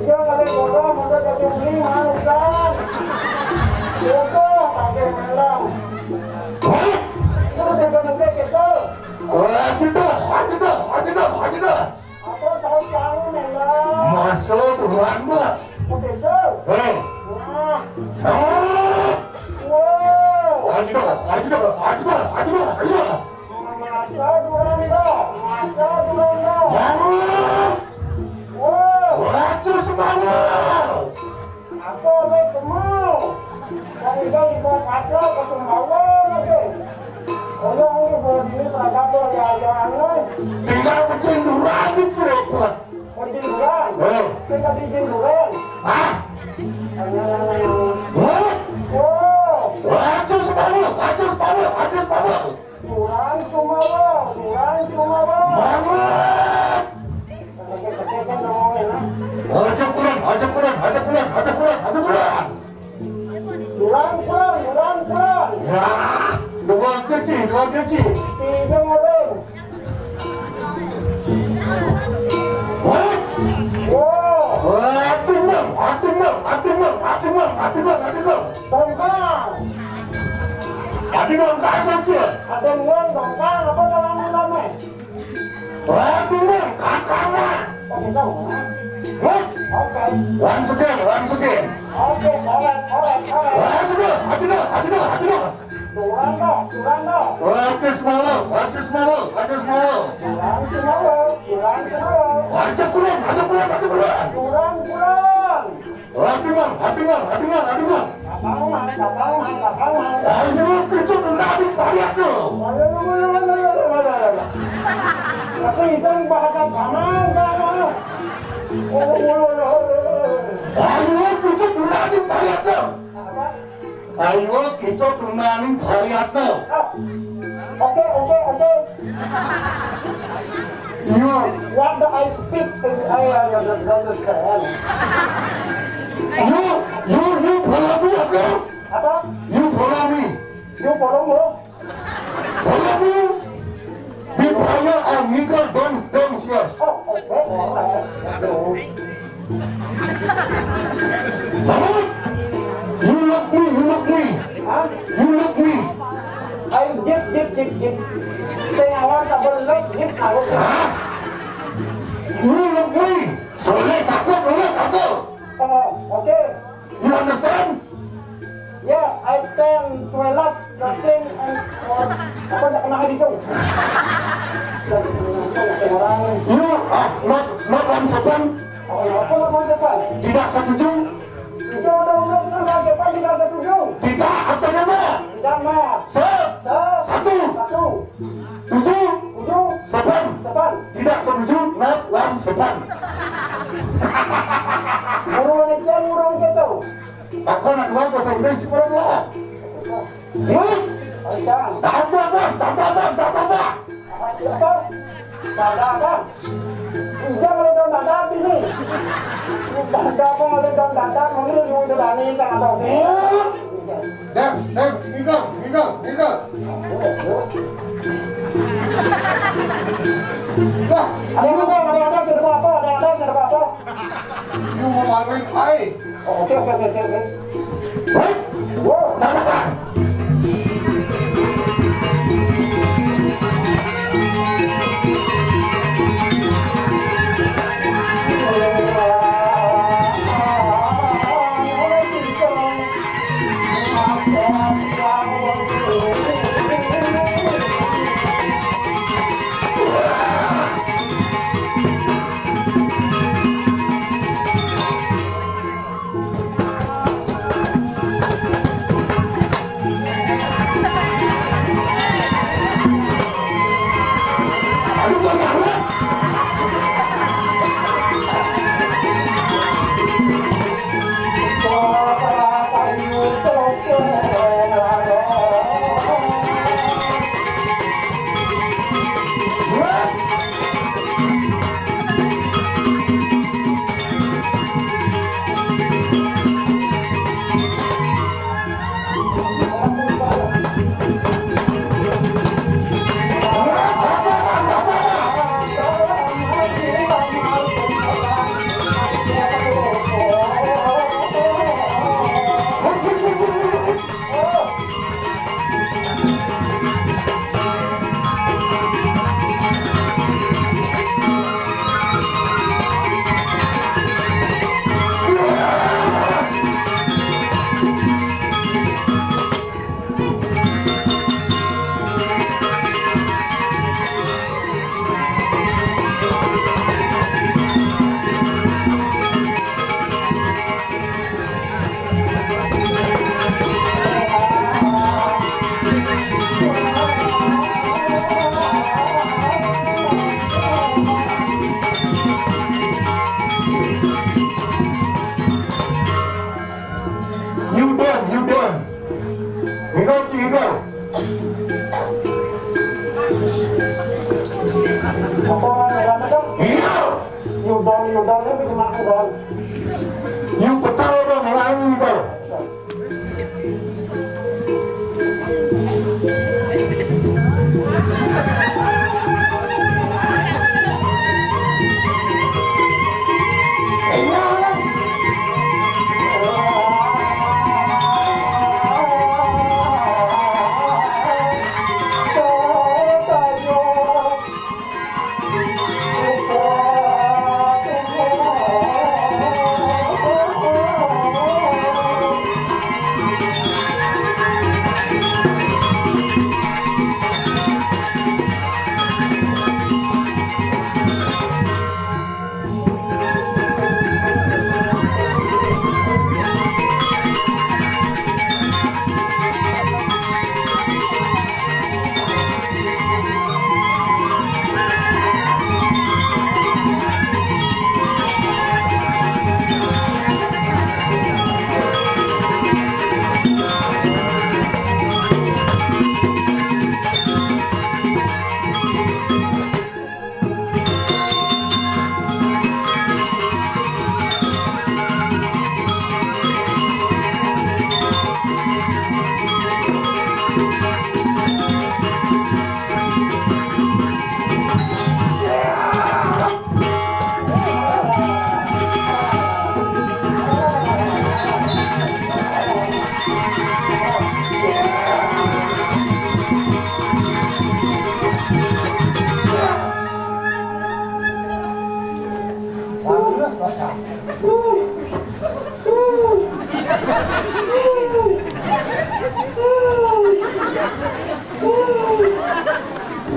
Jangan ada bodoh, mudah jadi uni, manukan. Bodoh, pakai melang. Suruh negara kita. Apa tahu kamu melang? Masuk Tuhan gua. Oke, sir. Hei. Wah. Wow. Wow. Masa Durando. Wow. Waktu semua. Aku oleh semua. Kami dah buat apa ke semua lagi. Kalau ini buat ini terhadap jalan-jalan. Tinggal kecenduran itu repot. Penjenduran. Kita dijenduran. Hah? What? Wow. Waktu semua. Durang Sumawa. Bangun. Kekek-kekek ngomongin lah. Ajak pulang. Durang pulang. Ya, dua kecil. Tiga ngomong. What? Wow. Aduh. Dongkang. Ada dong saja. Ada uang dongkang apa dalam-dalamnya? Aduh, kakaknya. Oke, tahu. What? Oke. Once again. Oke, alright. Aduh. Durando. Waktu semua. Durang Sumawa. Ajak pulang. Durang. Aduh. Kapangan. Ayo, kita menarik pariat tuh. Aku iseng bahasa kanan. Ayo, kita menarik pariat tuh. Apa? Ayo, kita menarik pariat tuh. Oke. You, What do I speak? I understand. you follow me, okay? Apa? You follow me. You follow me? Follow me. Be quiet and nigger don't yes. Oh, okay. Alright. Bangun. You look me. Hah? You look me. I dip. Saya awal tak boleh dip aku. Hah? You look me. Boleh takut. Okay. You understand? Yeah, I can toilet, nothing, and apa nak kena itu? Orang. You not one second. Apa nak boleh depan? Tidak setuju. Jangan nak depan tidak setuju. Tidak atau nama. Sama. Satu. Tujuh. Sepan. Tidak setuju. Not one second. Murung gitu. Aku nak dua bahasa Inggris kurang lah. Tambah. Apa? Jangan ada daun dadar sini. Dadar pun ada daun dadar, mungkin lu itu dani sangat tahu ni. Dem, Miguel. Ada serba apa? You mau main ai? Oke. What? Wow. Tambah. Don Yudonnya bikin makan Don. Yung petaw dong yang angin ko.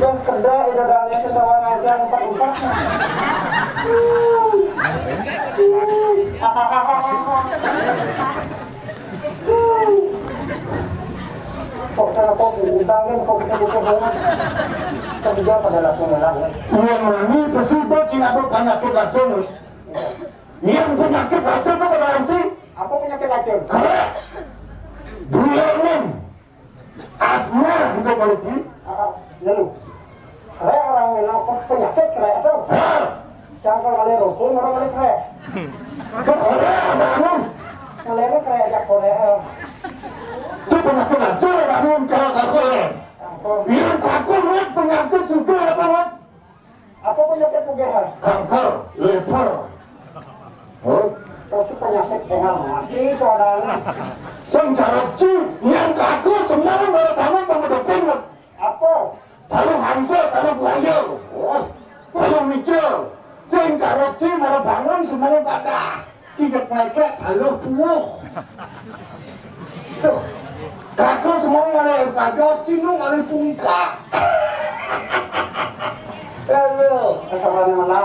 Yang kedai dadanya sesawan aja yang empat-empat. Kok cara kok diutangin kok kita butuh banget. Kerja pada langsung melang. Yang ini pesibet sing ada penyakit racun. Yang penyakit racun itu pada nanti. Apa penyakit racun? Korek. Bulanan. Asma itu kalau sih. Lalu, kayak orang yang penyakit kayak itu. Jangan kali rukun orang kali kayak. Korek ada anum. Kali ini kayak jak Korea. Itu penyakit racun ada anum kalau korek. Yang kaku lihat penyakit juga apa kan? Apa penyakit pugehan? Kanker, leper. Oh, Terus penyakit yang mati itu ada. sing jarapci yang kaku semua baru bangun bangun pengen. Apa? Kalau hansel, kalau buaya, kalau micel, sing jarapci baru bangun semuanya pada cicak mereka kalau buah. Tuh, kaku semua ngalih kajok, cinu ngalih pungka. Lalu, Kesalahan mana?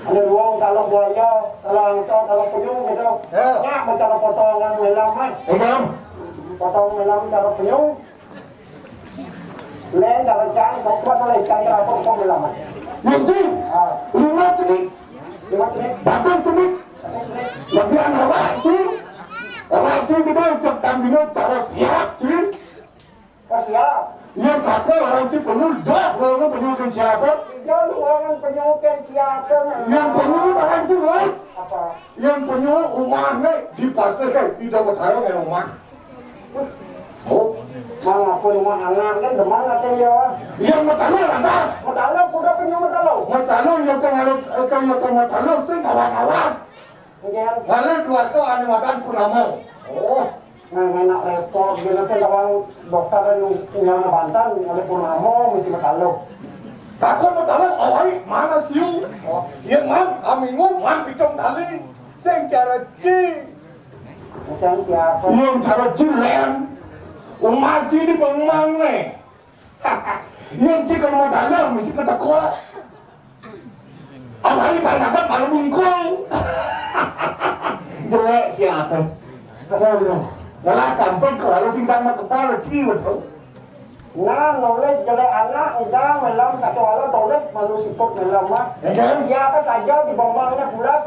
Ada ruang kalau buaya, kalau angsa, kalau penyung gitu. Ya, cara potongan melam kan. Imam, Potong melam cara penyung. Len cara cang, kok boleh cang cara potong melam. nanti, lima cenik, Lima menit. batang cenik, lebihan awak itu kita untuk tampilnya cara siap sih. Kau siap? Yang kata orang sih penuh dah, orang penyukan siapa? Dia luangan penyukin siapa? Yang penuh orang sih kan? Apa? Yang penuh rumahnya di pasar kan, tidak bertaruh dengan rumah. Oh, Mana pun rumah anak kan deman kata dia. yang bertaruh lantas. Matalau kuda penyung matalau. Bertaruh yang bertaruh sih kawan-kawan. Kemudian, Kalau dua soal makan punamo. Oh, enak repot. Bila saya kawan dokter yang Banten, oleh Purnamo mesti matalau. takut bertaruh awal mana siu? Yang man, amingu man pitung tali. Sing cara ci. Macam siapa? Yang cara cilen, umat ci di pengmang nih. Yang ci kalau mau dalam mesti kita kuat. Awalnya banyak kan pada bungkul. Jelek siapa? Malah kampung kalau singkang mah kepala ciut. Nah, nulis jelek anak, udang, melam, satu hal tulis, malu siput melam mah. Siapa saja di bombangnya bulas.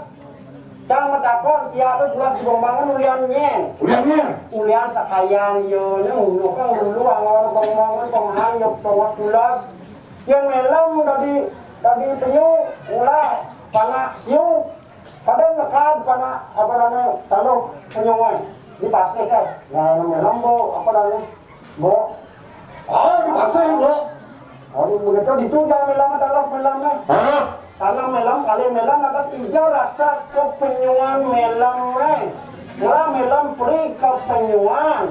Jangan metakon siapa bulas di bombangnya uliannya. Uliannya? Ulian sakayang yo, nya ulu kan ulu angor bombongan pemahan yo tawat bulas. Yang melam tadi penyu ulah pana siu padahal lekat pana apa namanya taruh penyongai di pasir kan nah namanya lambo apa namanya bo di pasir bro. Begitu ditunggang melam taruh melamnya tanah melam kali melam ada tiga rasa kepenyuan melamnya murah melam peri kepenyuan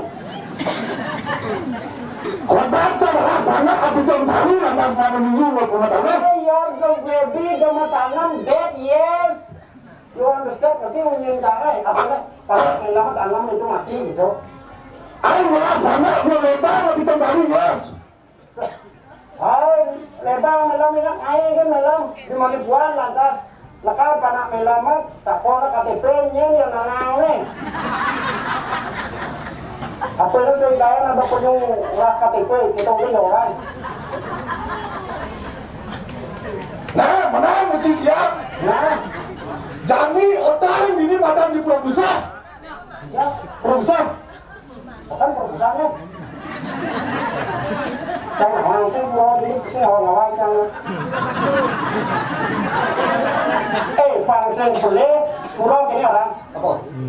Kau baca lah, banyak aku jam tadi lantas pada minggu mau punya tangan. Your the baby the tangan dead yes. You understand? Nanti menyintai apa kalau melam tanam itu mati gitu. Ayo malah banyak mau lebar lebih tadi yes. Hai lebar melam ini air kan melam di Malibuan lantas lekat panak melamat tak pernah KTP-nya yang nanang nih. Apa itu saya ada penyung KTP kita udah orang. Nah, mana mesti siap. Nah, Jani otak ini madam di produser. ya, Produser. bukan perusahaannya. Jangan orang sih mau di sini orang jangan. Pangsen boleh kurang ini orang.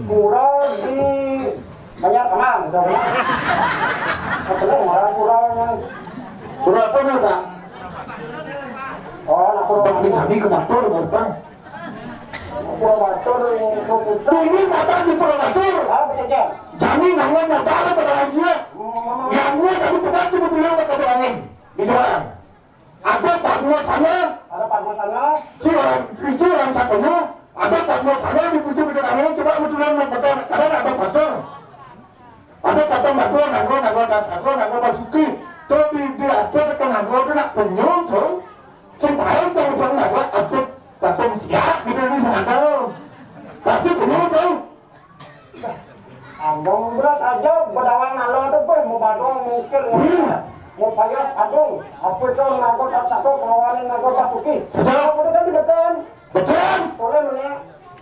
Kurang di banyak kemang, misalnya. Betul orang kurangnya. Kurang apa nih tak? Oh, nak kurang. Bagi kami ke motor bang. Kurang batur yang Ini madam di produser. betul. Jani nangan modal pada dia. Yang gue tadi pernah coba bilang ke angin di jalan. Ada partner sana. Ada partner sana. Itu orang satunya. Ada partner sana di pucuk-pucuk angin. Coba betulan betul. Kadang ada partner. Ada kata nago das basuki. Tapi dia ada kata nago itu nak penyung tu. Sentara jangan pernah nago ada kata siap gitu ni sana. Pasti penyung tu. Abang beras aja berdawang nalo tu pun mau badong mungkin mau payas adong apa itu nago tak satu kawanin nago basuki. Betul kan betul. Betul. Boleh mana?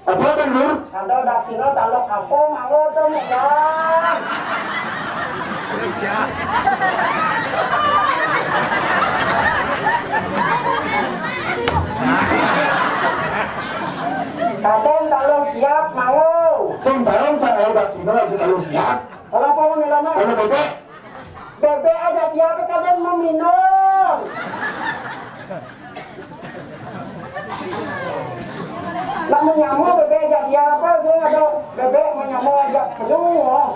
Apa benar? Ada dak sini talok kampung mau tu mudah. Kadang talok siap mau. Sembarang saya udah Cina lagi kalau siap. Kalau apa mau lama? Kalau bebek, Bebek aja siapa kadang mau minum. Nak menyamuk bebek aja siapa? Saya ada bebek menyamuk aja penuh.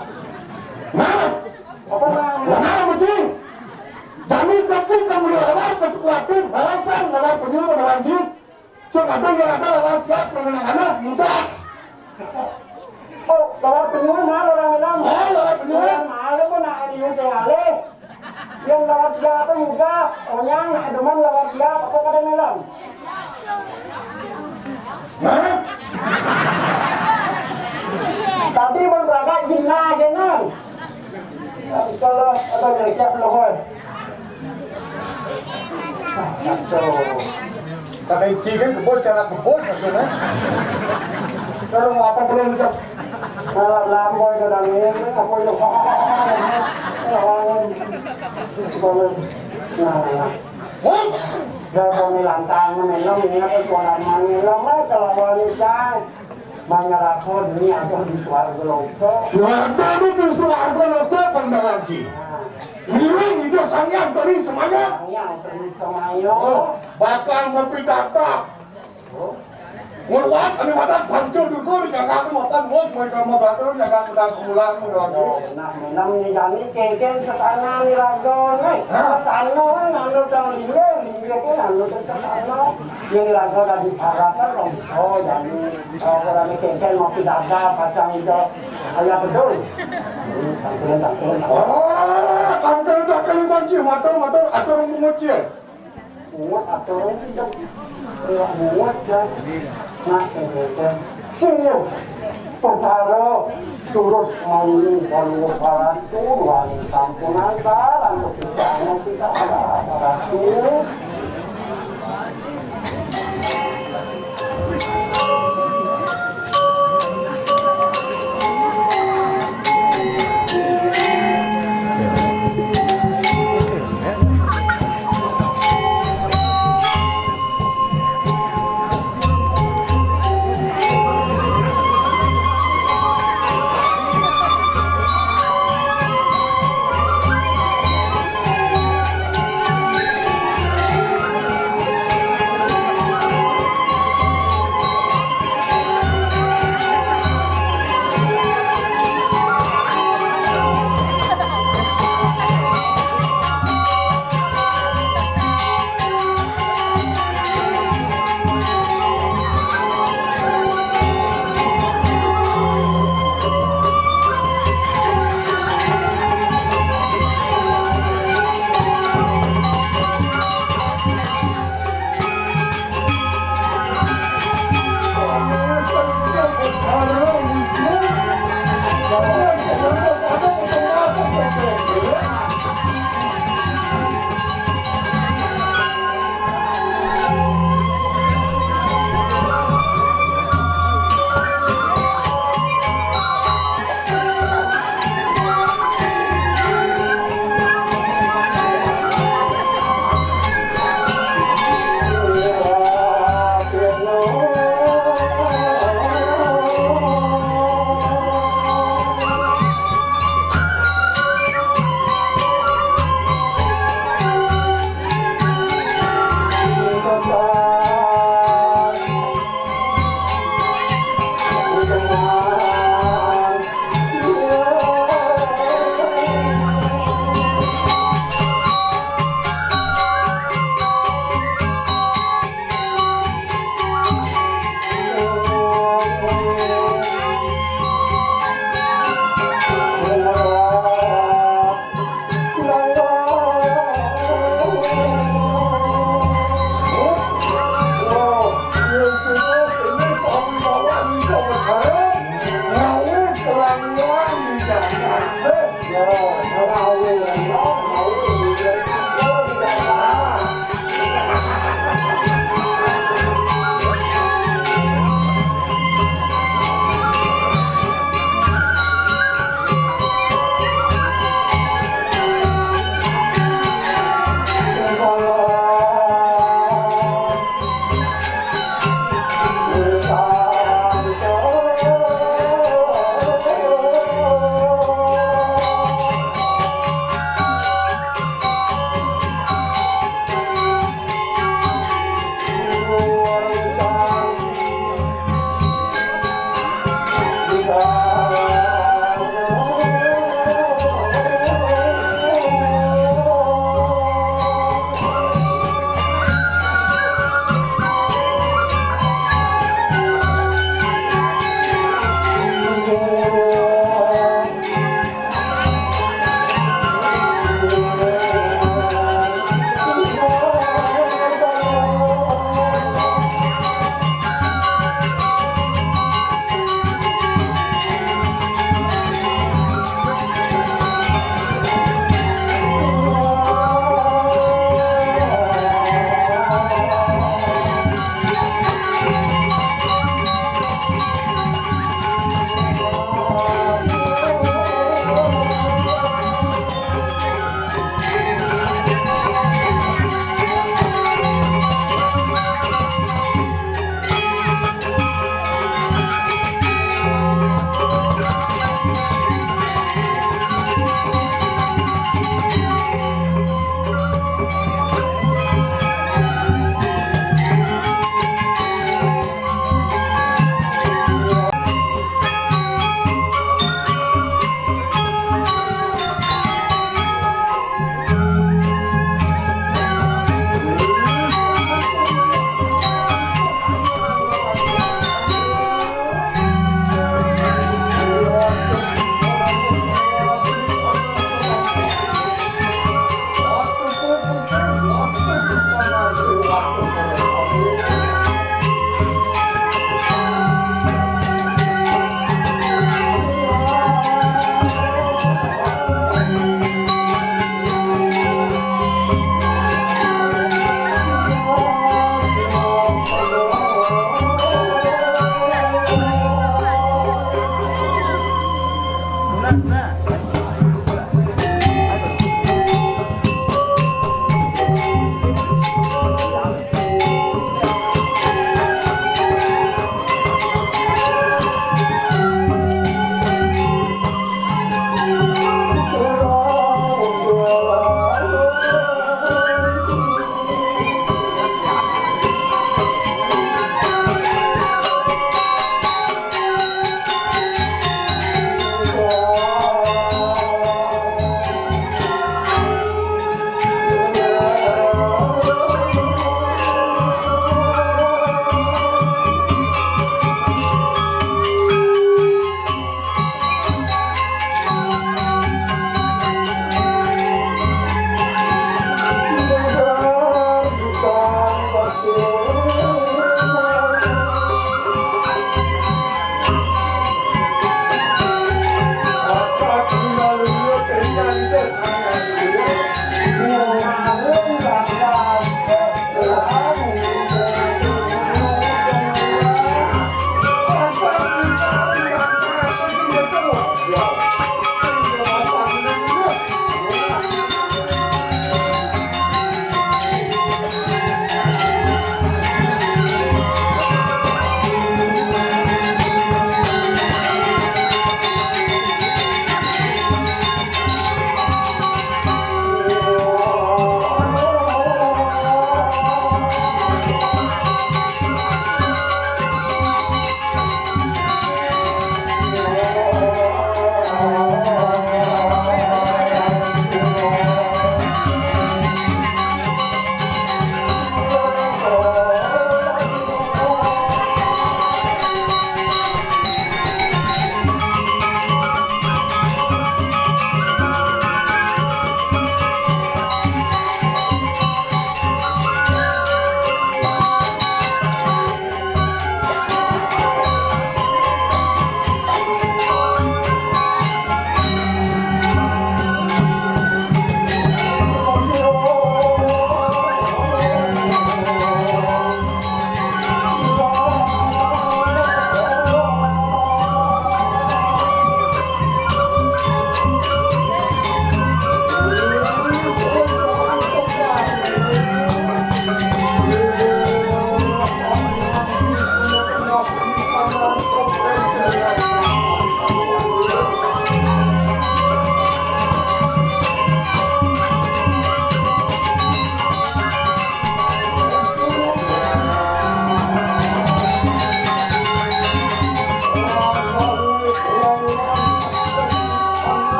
nah, Apa namanya? mana betul? Jadi ketika kamu lewat ke sesuatu, alasan lewat penyuh lewat jin, sekarang yang ada lewat siap dengan anak mudah. Oh, lewat penuh mana orang bilang? Lewat penyuh. Orang mana pun nak ini sekali. Yang lewat siapa juga? Orang nak demen lewat siapa? Apa kadang bilang? Nah, Tadi pun beragak jinnah jenang. Kalau ada yang siap loh. karena iji kan kebos cara kebos maksudnya. Kalau mau apa perlu ucap? Kalau lamboy ke dalam ini, apa itu? Oh, Kalau ni lantang, melam ni apa suara melam kalau wanita mengalahkan dunia atau di suara gelongso. ada itu suarga loko pendalanci. Ini hidup sayang tadi semuanya. Yang terus Bakal ngopi data. Ngurwat, ini mata bancu dulu dijaga aku makan bos, mereka mau bantu jaga pedang kemulan lagi. Nah, melam ni jadi keken sesana ni ragon, sesana nganu tang dia ke nganu sesana. Yang ragon dah diharapkan oh jadi orang ni keken mau pidaga pasang itu ayah betul. Tangkil. Oh, kancil banci, motor atur menguci. Muat atau tidak muat dan nak keken. Sini Pembaru turut mauni kalau paratu wali kampungan balang kepikiran kita ada paratu. เ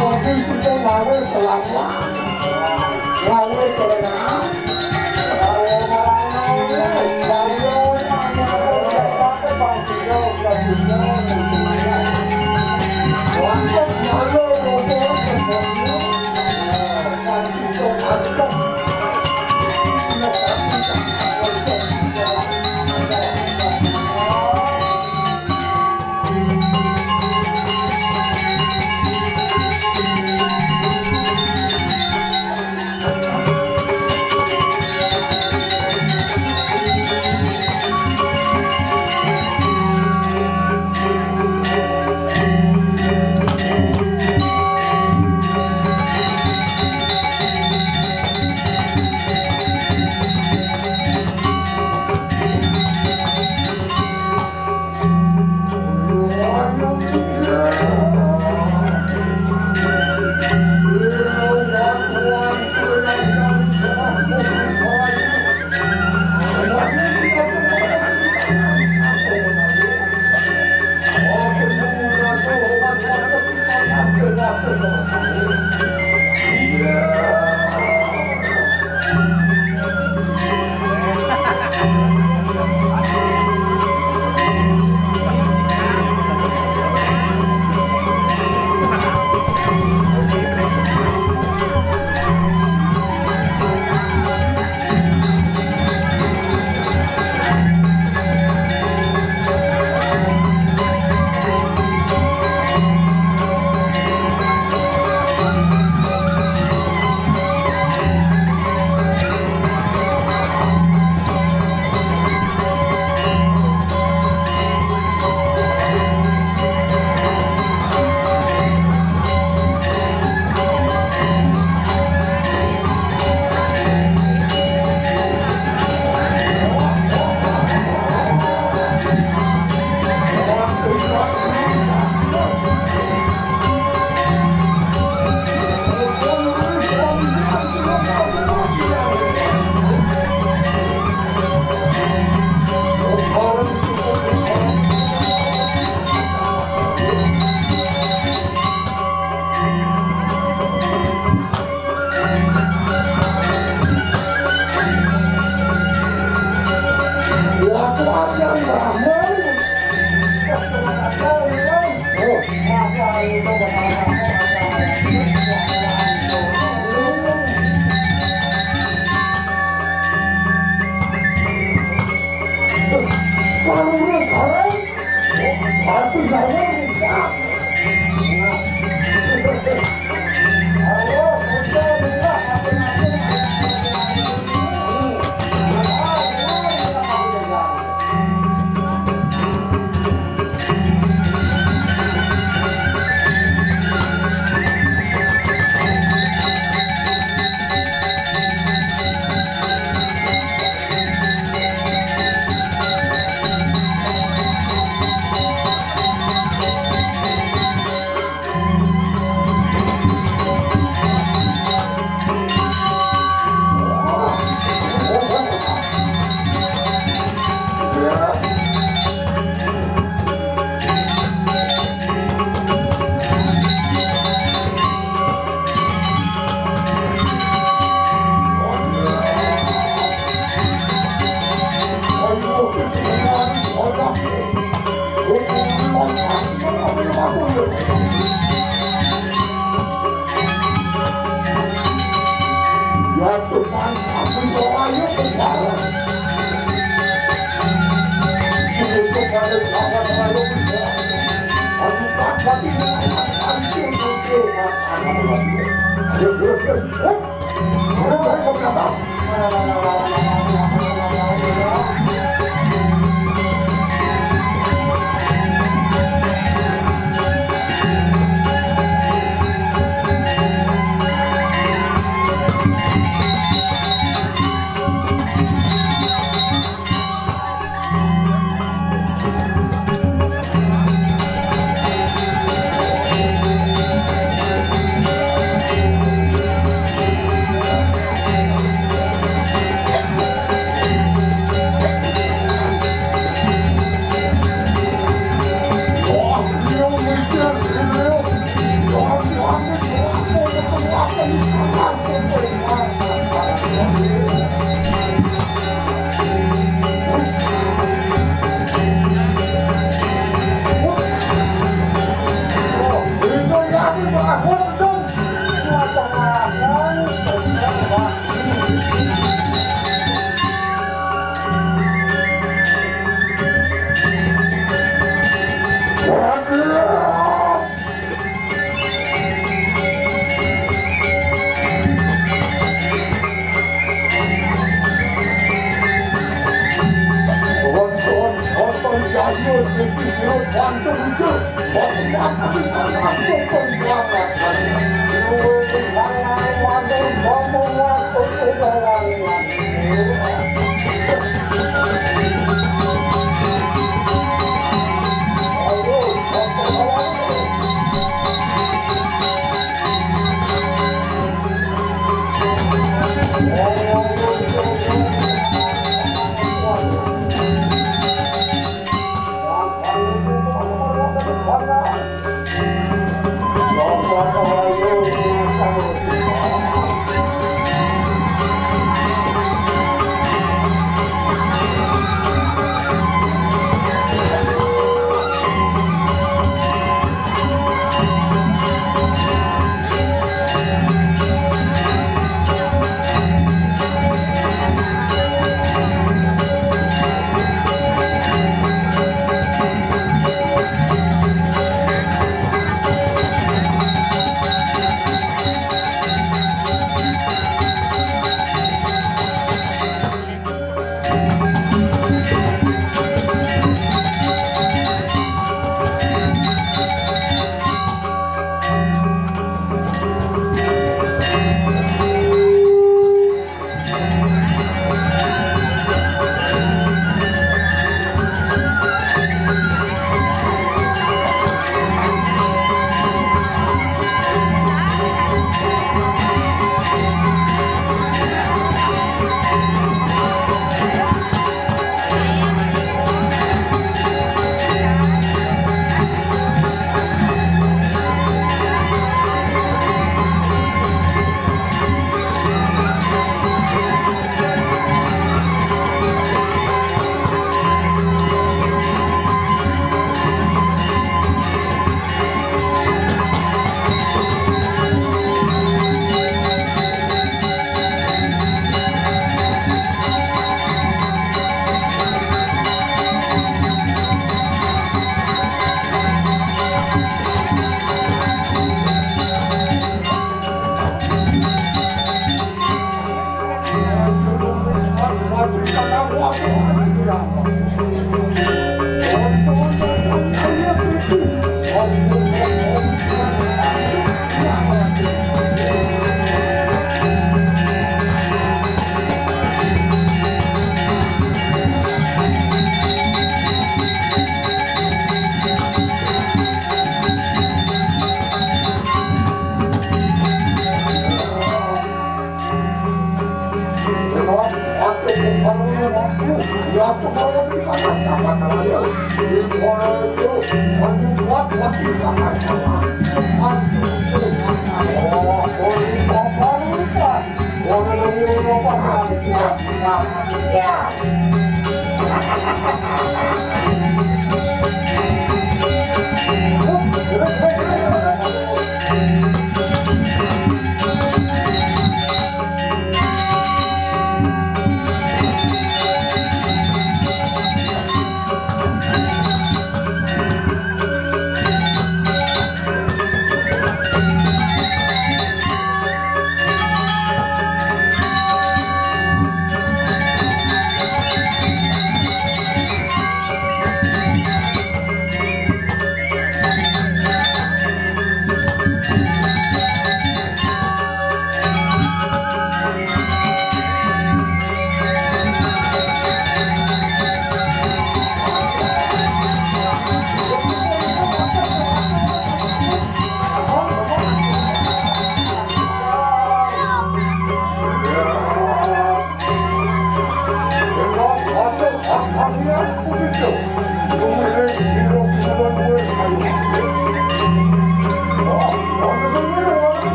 Mobil sudah lawe selama lawe kelana. Hãy subscribe cho kênh Ghiền Mì Gõ để không bỏ lỡ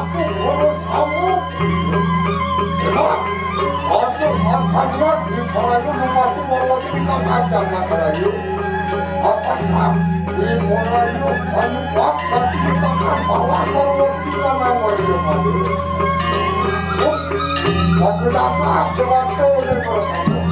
aku urus kamu. Kenapa? Aku akan di Melayu rumahku Melayu bisa panjang Melayu. Apa sah? Di Melayu kami dapat dikatakan bahwa Melayu bisa Melayu. Aku dapat sesuatu yang bersama.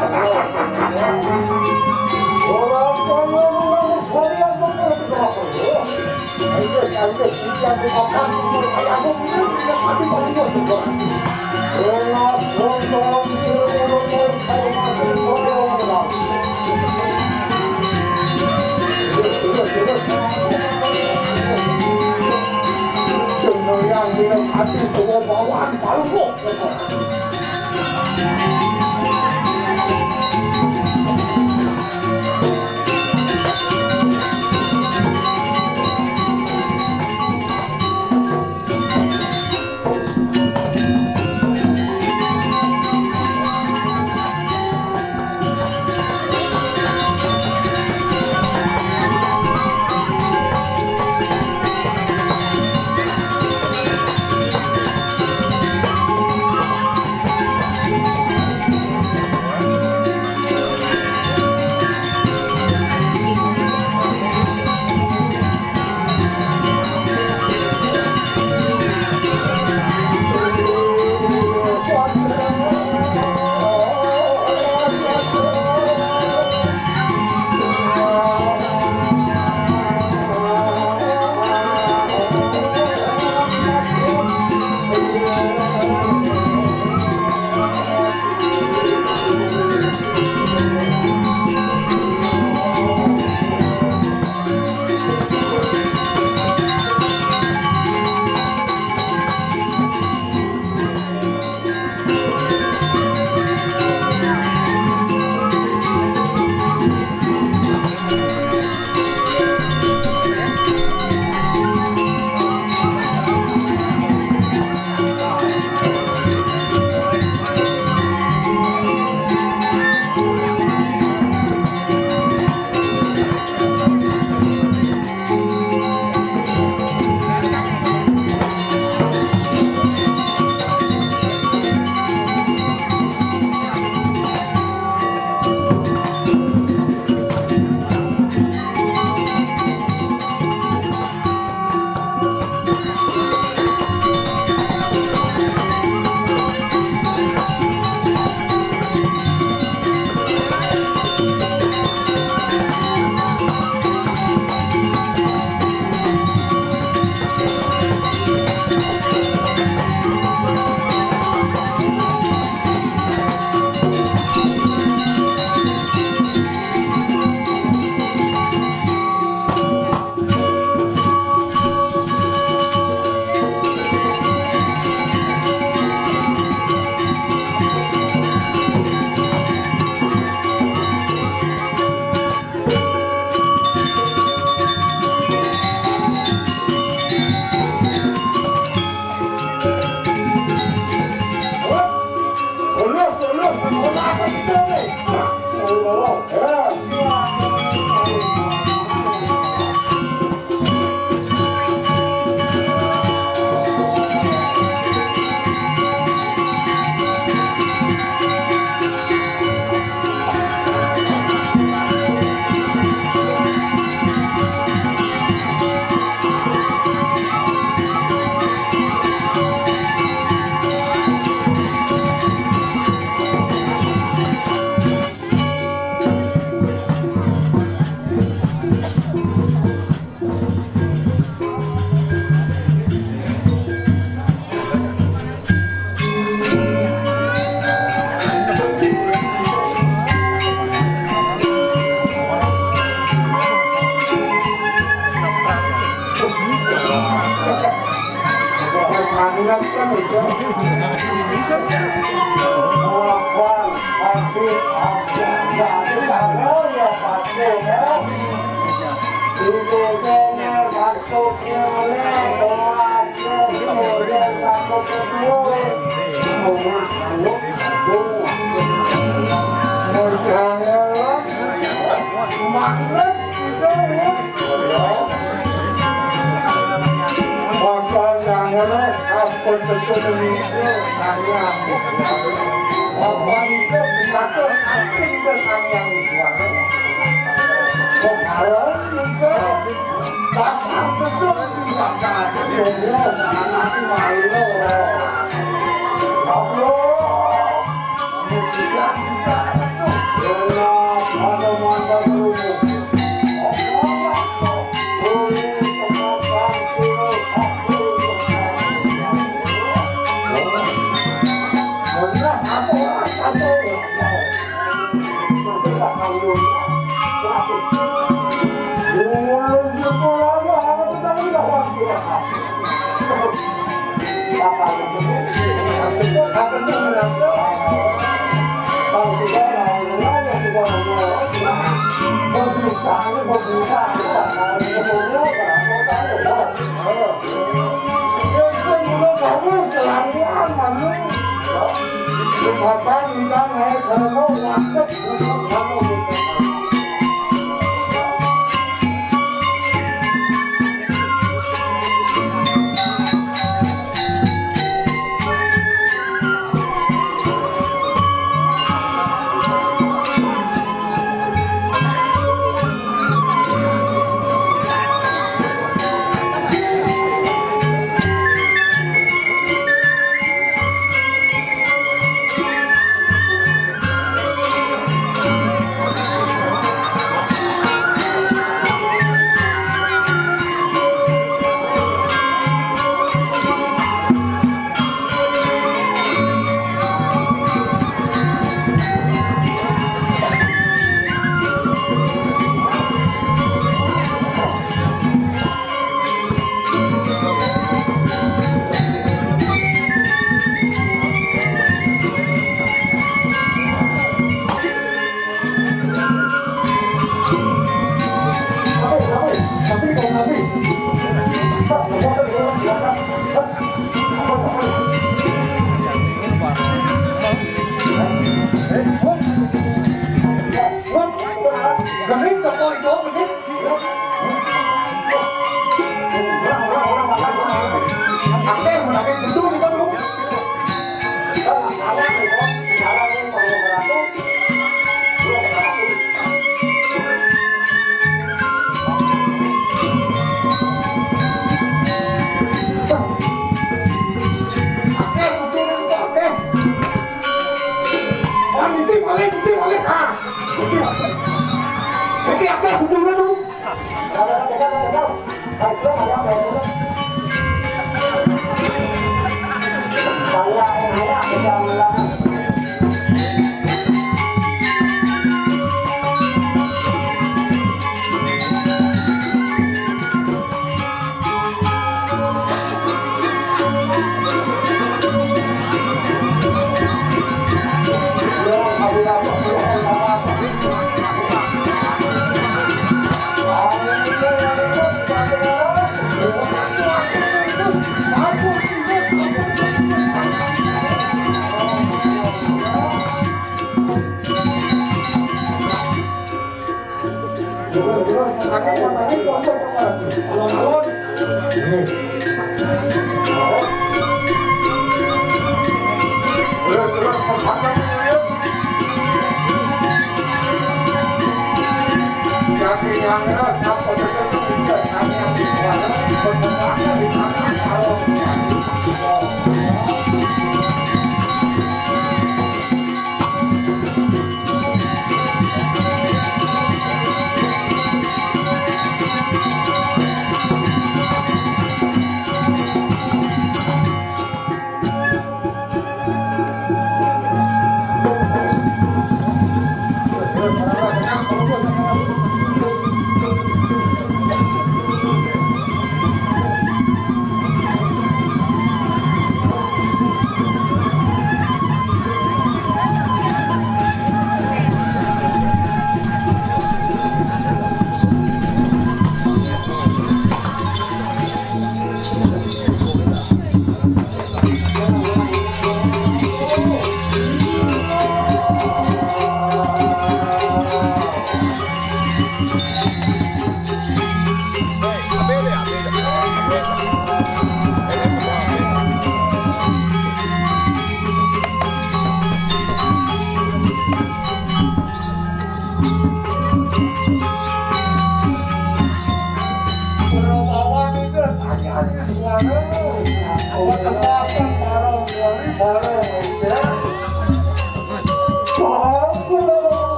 orang Korea itu ayo kita yang dimakan saya mau kita pasti paling juga yang minum hati semua bawaan palu Allah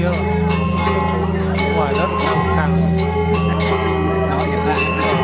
ยอะหวานแล้วทำคัง เอาอย่างไร เ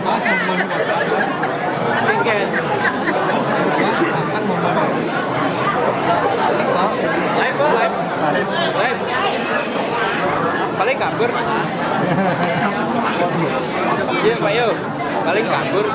Bahas momen Ken bahas kan momen kan tau live paling kabur iya Pak Yo paling kabur